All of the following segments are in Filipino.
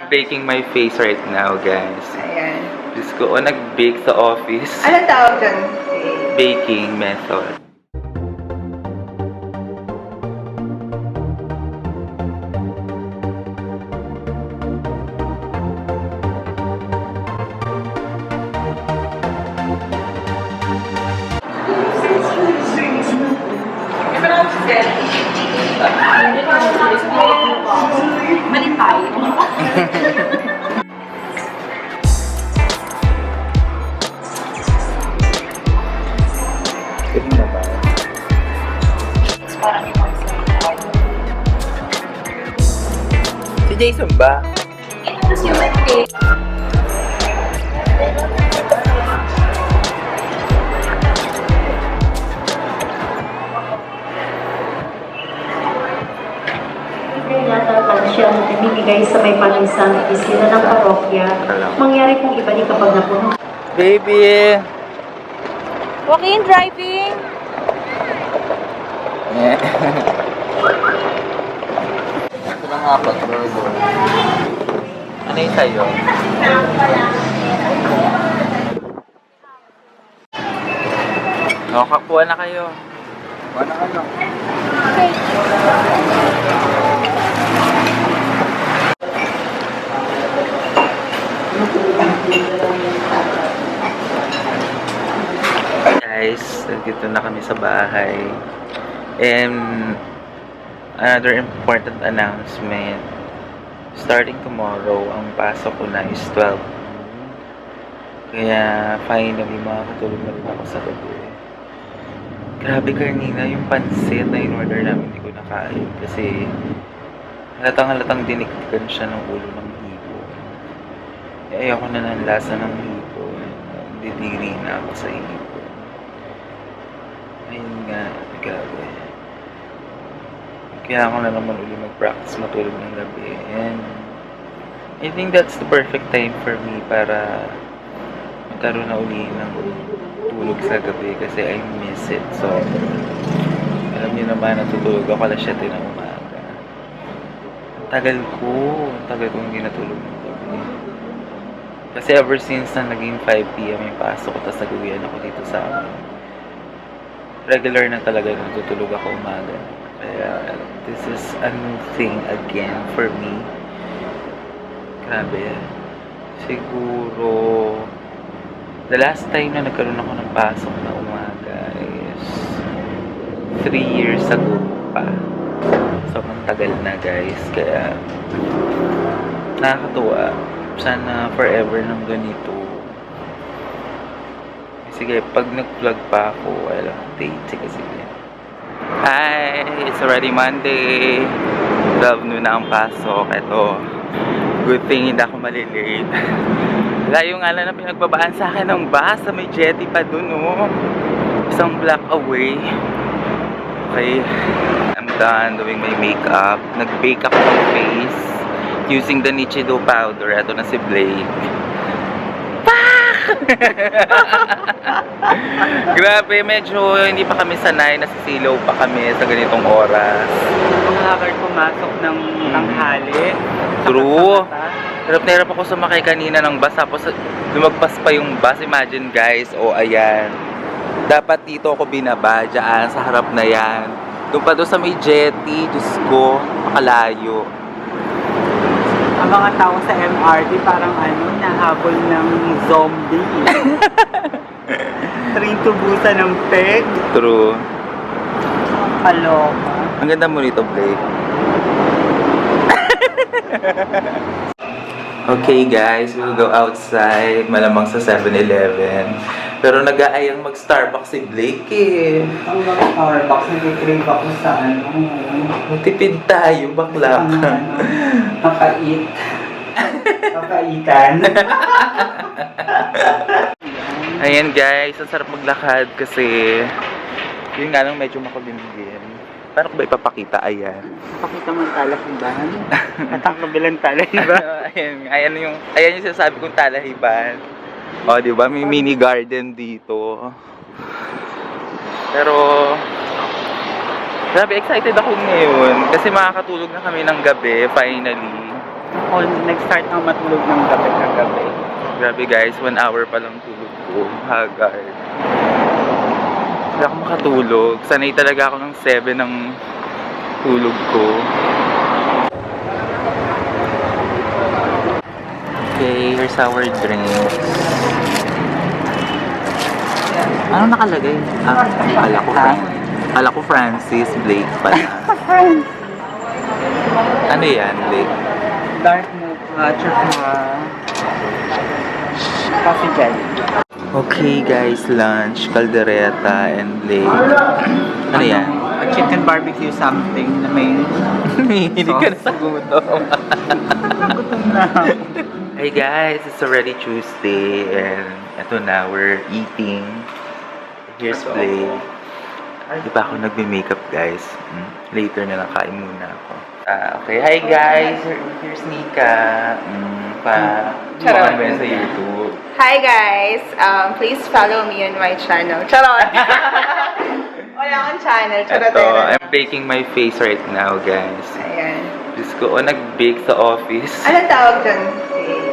Baking my face right now, guys. Ayan. Diyos ko, nag-bake sa office. Anong tawag dyan? Baking method. Malipay. Ito na ba? Parang yung Si Jason ba? ito si Mate. Natatagal siya na binibigay sa may pamisang opisina ng parokya. Mangyari pong iba di kapag napuno. Baby! Walking, driving. Ito na nga pa, burger. Ano yung sa'yo? O, kakuha na kayo. Kuha na kayo. Guys, nandito na kami sa bahay. And another important announcement. Starting tomorrow, ang pasok ko na is 12. Kaya finally makakatulog na rin ako sa gabi. Grabe kanina yung pansit na in-order namin, hindi ko nakain. Kasi halatang diniktikan siya ng ulo ng hipon. Ayoko na ng lasa ng hipon. Didiri na ako sa hipon. Ayun nga, grabe. Kaya ako na naman uli mag-practice matulog ng gabi. And I think that's the perfect time for me para magkaroon na uli ng tulog sa gabi kasi I miss it. So, alam niyo naman, natutulog ako alas 7 ng umaga. Ang tagal ko hindi natulog ng gabi. Kasi ever since na naging 5 p.m. yung pasok ko, tapos nag-uwian ako dito sa amin. Regular na talaga natutulog ako umaga. Kaya, this is a new thing again for me. Grabe. Siguro, the last time na nagkaroon ako ng pasok na umaga is 3 years ago pa. So, tagal na guys. Kaya, nakakatuwa. Sana forever ng ganito. Sige, pag nag-vlog pa ako, I'll update. Sige. Hi! It's already Monday. 12 noon na ang pasok. Ito. Good thing hindi ako malilate. Layo nga lang na pinagbabaan sa akin ng bus sa may jetty pa dun, oh. Isang block away. Okay. I'm done doing my makeup. Nag-bake ako ng face using the Nichido powder. Ito na si Blake. Grabe, medyo hindi pa kami sanay. Nasisilaw pa kami sa ganitong oras. Mga haggard pumasok ng tanghali. True. Hirap na hirap ako sumakay kanina ng bus. Tapos lumagpas pa yung bus. Imagine guys. O ayan. Dapat dito ako binaba. Diyan sa harap na yan. Doon pa doon sa may jetty. Diyos ko. Makalayo. Ang mga tao sa MRT parang nahabol ng zombie. Train to busa ng peg. True. Kaloka. Ang ganda mo nito, Blake. Okay guys, we'll go outside. Malamang sa 7-Eleven. Pero nag-aayang mag-Starbucks si Blake eh. Ang mga Starbucks, nag-crave ako sa Tipid tayo, bakla ka. Kakaitan. Ayan guys, ang sarap maglakad kasi yun nga lang medyo makulimlim. Paano ko ba ipapakita? Ayan. Pakita mo ang talahiban. At ang kabilang talahiban. ayan yung sinasabi kong talahiban. O, di ba? May mini garden dito. Pero grabe, excited ako ngayon kasi makakatulog na kami ng gabi finally. Ako, nag-start na matulog ng gabi kagabi. Grabe guys, 1 hour pa lang tulog ko. Hagar. Wala akong makatulog. Sanay talaga ako ng 7 ng tulog ko. Okay, here's our drinks. Ano nakalagay? Akala ko Francis Blake pala. Ano yan, Blake? Dark mocha, tsaka coffee jelly. Okay guys, lunch, caldereta, and Blake. Ano yan? A chicken barbecue something na may Hindi ka na sa gutom. gutom na. Hey guys, it's already Tuesday and eto na, we're eating. Here's Blake. Di pa ako nagbe-makeup guys. Later na lang, kain muna ako. Okay, hi guys! Here's Nika. Charot. Mga sa YouTube. Hi guys! Please follow me on my channel. Charot! Wala akong channel. Charot. Ito, I'm baking my face right now guys. Ayan. Diyos ko, nag-bake sa office. Anong tawag dyan?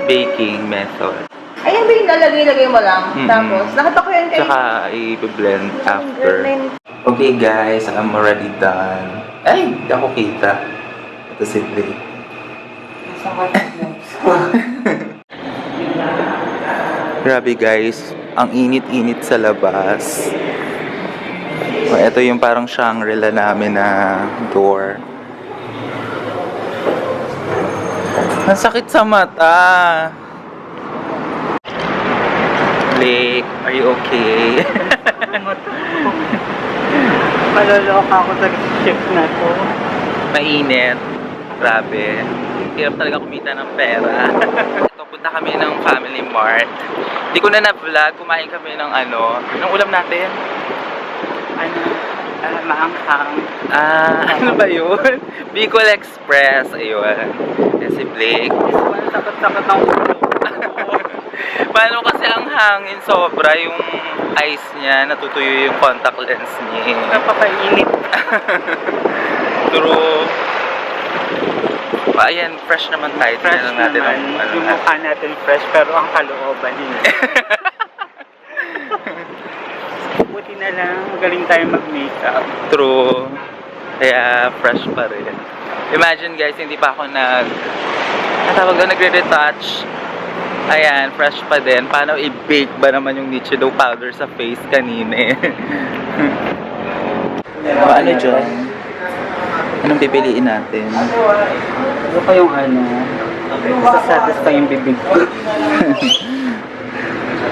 Baking method. Ayan ba yung lalagay-lagay mo lang? Mm-mm. Tapos, nakatakuyan kayo. Tsaka i-blend after. Okay guys, I'm already done. Ay, hindi ako kita. Ito si Blake. Grabe guys, ang init-init sa labas. Ito yung parang Shangri-La namin na door. Ang sakit sa mata. Blake, are you okay? Maloloka ako sa shift na to. Mainit. Grabe. Hirap talaga kumita ng pera. Ito, punta kami ng Family Mart. Hindi ko na na-vlog. Kumain kami ng anong ulam natin? Maanghang. Ano ba yun? Bicol Express. Ayun. Yan si Blake. Sakot-sakot ng ulo. Paano kasi ang hangin sobra, yung eyes niya, natutuyo yung contact lens niya. Napakainit. True. Ayan, fresh naman tayo. Fresh Tingnan natin naman. ang Yung mukha natin fresh, pero ang kalooban hindi. Buti na lang, magaling tayo mag-makeup. True. Kaya fresh pa rin. Imagine guys, hindi pa ako nagre-retouch. Ayan, fresh pa din. Paano i-bake ba naman yung Nichido powder sa face kanina eh? Ano dyan? Anong pipiliin natin? Ano pa yung sasatisfy yung bibig ko?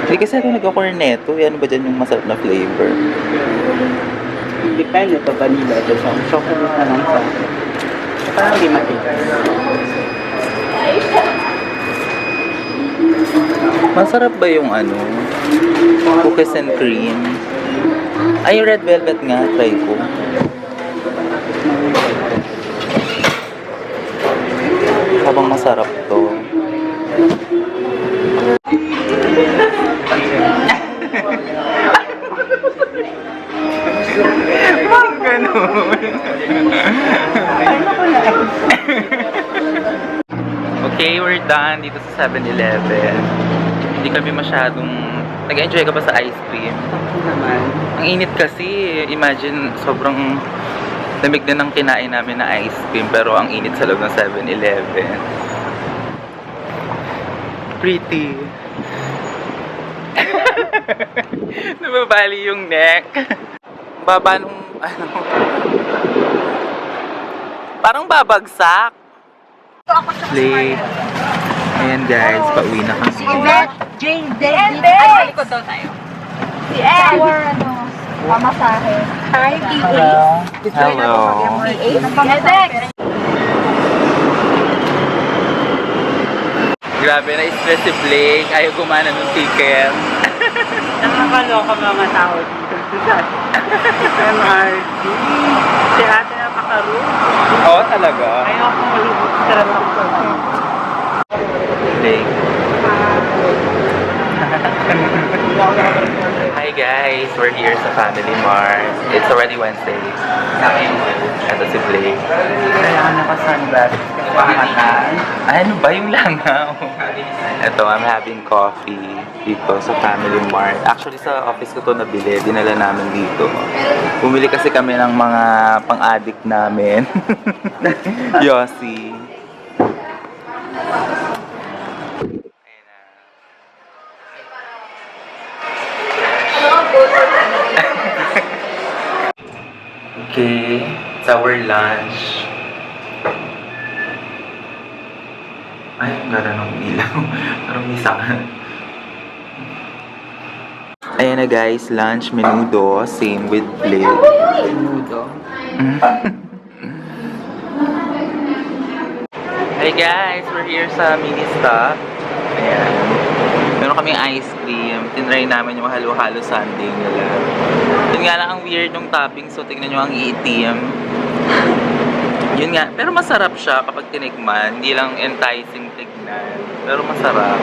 Hindi kasi ako nagka-cornetto. Ano ba dyan yung masarap na flavor? Depende pa vanilla. Chocolate na lang sa akin. Parang hindi matigas. Masarap ba yung cookies and cream? Ay, red velvet nga. Try ko. Habang masarap to. Bakit ganun? Okay, we're done dito sa 7-Eleven. Hindi kami masyadong... Nag-enjoy ka ba sa ice cream? Naman. Ang init kasi. Imagine, sobrang lamig din ang kinain namin na ice cream. Pero ang init sa loob ng 7-Eleven. Pretty. Nababali yung neck. Baba nung... Parang babagsak. Play. Ayan guys, pauwi na kami. Jane, ay, likod daw tayo. Si Ann. Pamasahe. Hi, PA. Hello. Grabe, na-stress si Blake. Ayaw gumana ng ticket. Nakakaloka mga tao dito sa MRT. Si ate na makaroon. Oo, talaga. Ayaw ko malubog sa trabaho ko. Blake. Hi guys, we're here sa Family Mart. It's already Wednesday. Ito si Blake. Kailangan naka-sunglasses kasi matan. Ay, ano ba yung langaw? Ito, I'm having coffee dito sa Family Mart. Actually, sa office ko to nabili. Dinala namin dito. Bumili kasi kami ng mga pang-addict namin. Yossi. Okay, it's our lunch. Ay, ang ganda ng ilaw. Parang misakan. Ayan na guys, lunch menudo. Same with plate. Nudo. Hey guys, we're here sa mini stop. Ayan. Meron kaming ice cream. Tinry namin yung halo-halo sundae nila. Yun nga lang ang weird ng topping. So tingnan nyo ang iitim. Yun nga. Pero masarap siya kapag tinikman. Hindi lang enticing tignan. Pero masarap.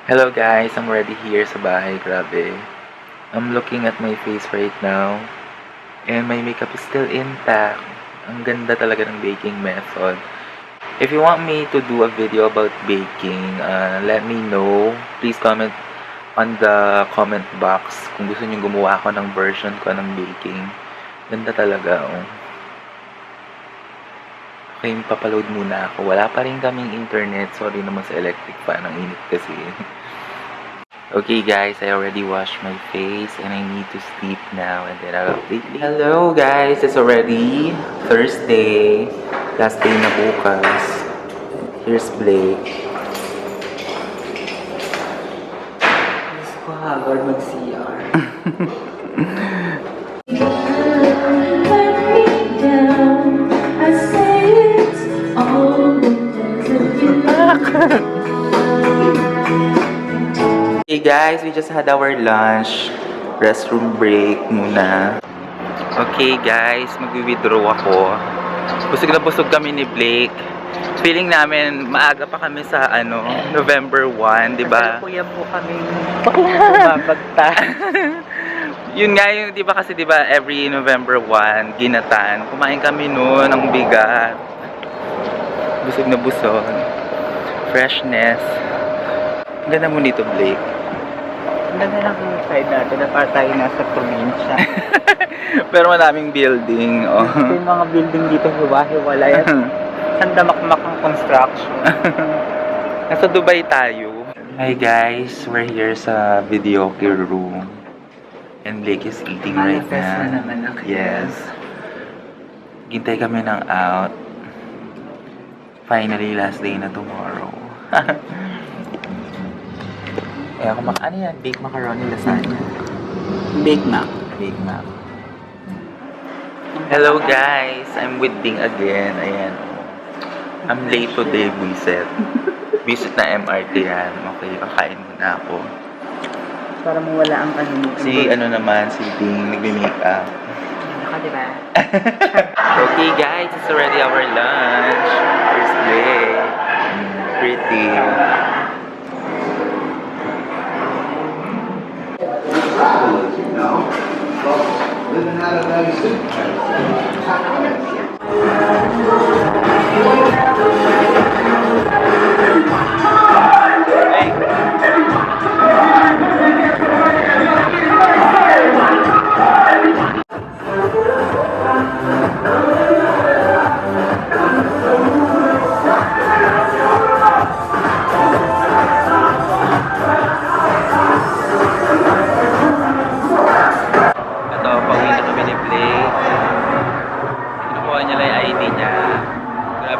Hello guys, I'm already here sa bahay. Grabe. I'm looking at my face right now. And my makeup is still intact. Ang ganda talaga ng baking method. If you want me to do a video about baking, let me know. Please comment on the comment box kung gusto niyo gumawa ako ng version ko ng baking. Ganda talaga, oh. Okay, papaload muna ako. Wala pa rin kaming internet. Sorry naman sa electric fan. Ang init kasi. Okay guys, I already washed my face and I need to sleep now and then I'll update you. Hello guys, it's already Thursday. Last day na bukas. Here's Blake. Gusto ko hagard mag-CR. Hey guys, we just had our lunch. Restroom break muna. Okay guys, mag-withdraw ako. Busog na busog kami ni Blake. Feeling namin maaga pa kami sa November 1, di ba? Kuya po kami bumabagta. Yun nga yung, di ba kasi di ba every November 1, ginatan. Kumain kami noon ng bigat. Busog na busog. Freshness. Ang ganda mo dito, Blake. Ang ganda lang yung side natin na para tayo nasa probinsya. Pero maraming building, oh. Yung mga building dito hiwa-hiwalay at sandamakmak ang construction. Nasa Dubai tayo. Hi guys, we're here sa videoke room. And Blake is eating right Manifest now. na naman ako. Yes. Gintay kami ng out. Finally, last day na tomorrow. Kaya ano yan? Baked macaroni lasagna. Bake Mac. Baked mac. Hello guys, I'm with Ding again. Ayan. I'm late today, Buisit. Visit na MRT yan. Okay, kakain muna ako. Para mawala ang kahimik. Si naman, si Ding, nagme-makeup. Ako, diba? Okay guys, it's already our lunch. First day. Pretty.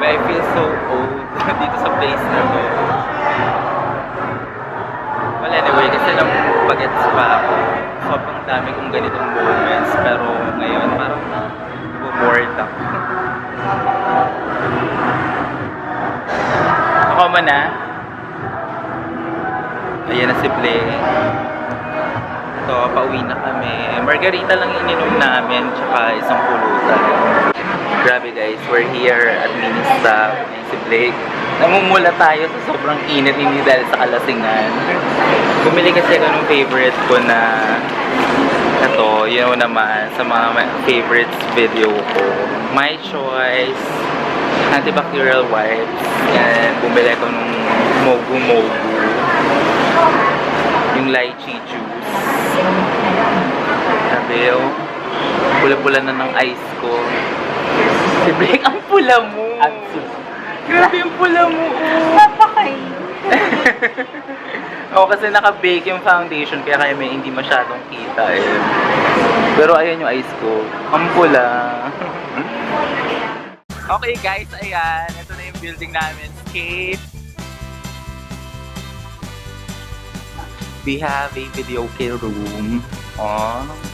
I feel so old dito sa place na to. Well, anyway, kasi nang bagets pa ako. Sobrang dami kong ganitong moments. Pero ngayon, parang bored ako. Ako man na. Ayan na si Blake. Ito, pauwi na kami. Margarita lang ininom namin, tsaka isang pulutan. Grabe guys, we're here at Ministop. Ayan si Blake. Namumula tayo sa sobrang init hindi dahil sa kalasingan. Bumili kasi ako ng favorite ko na ito, yun naman, sa mga favorites video ko. My Choice, antibacterial wipes. Yan, bumili ko ng mogu. Yung lychee juice. Sabi, oh, pula-pula na ng ice ko. Si Blake, ang pula mo. Grabe yung pula mo. Napakay. Oo, kasi naka-bake yung foundation kaya may hindi masyadong kita eh. Pero ayan yung ice ko. Ang pula. Okay guys, ayan. Ito na yung building namin. Escape. We have a video room. Oh.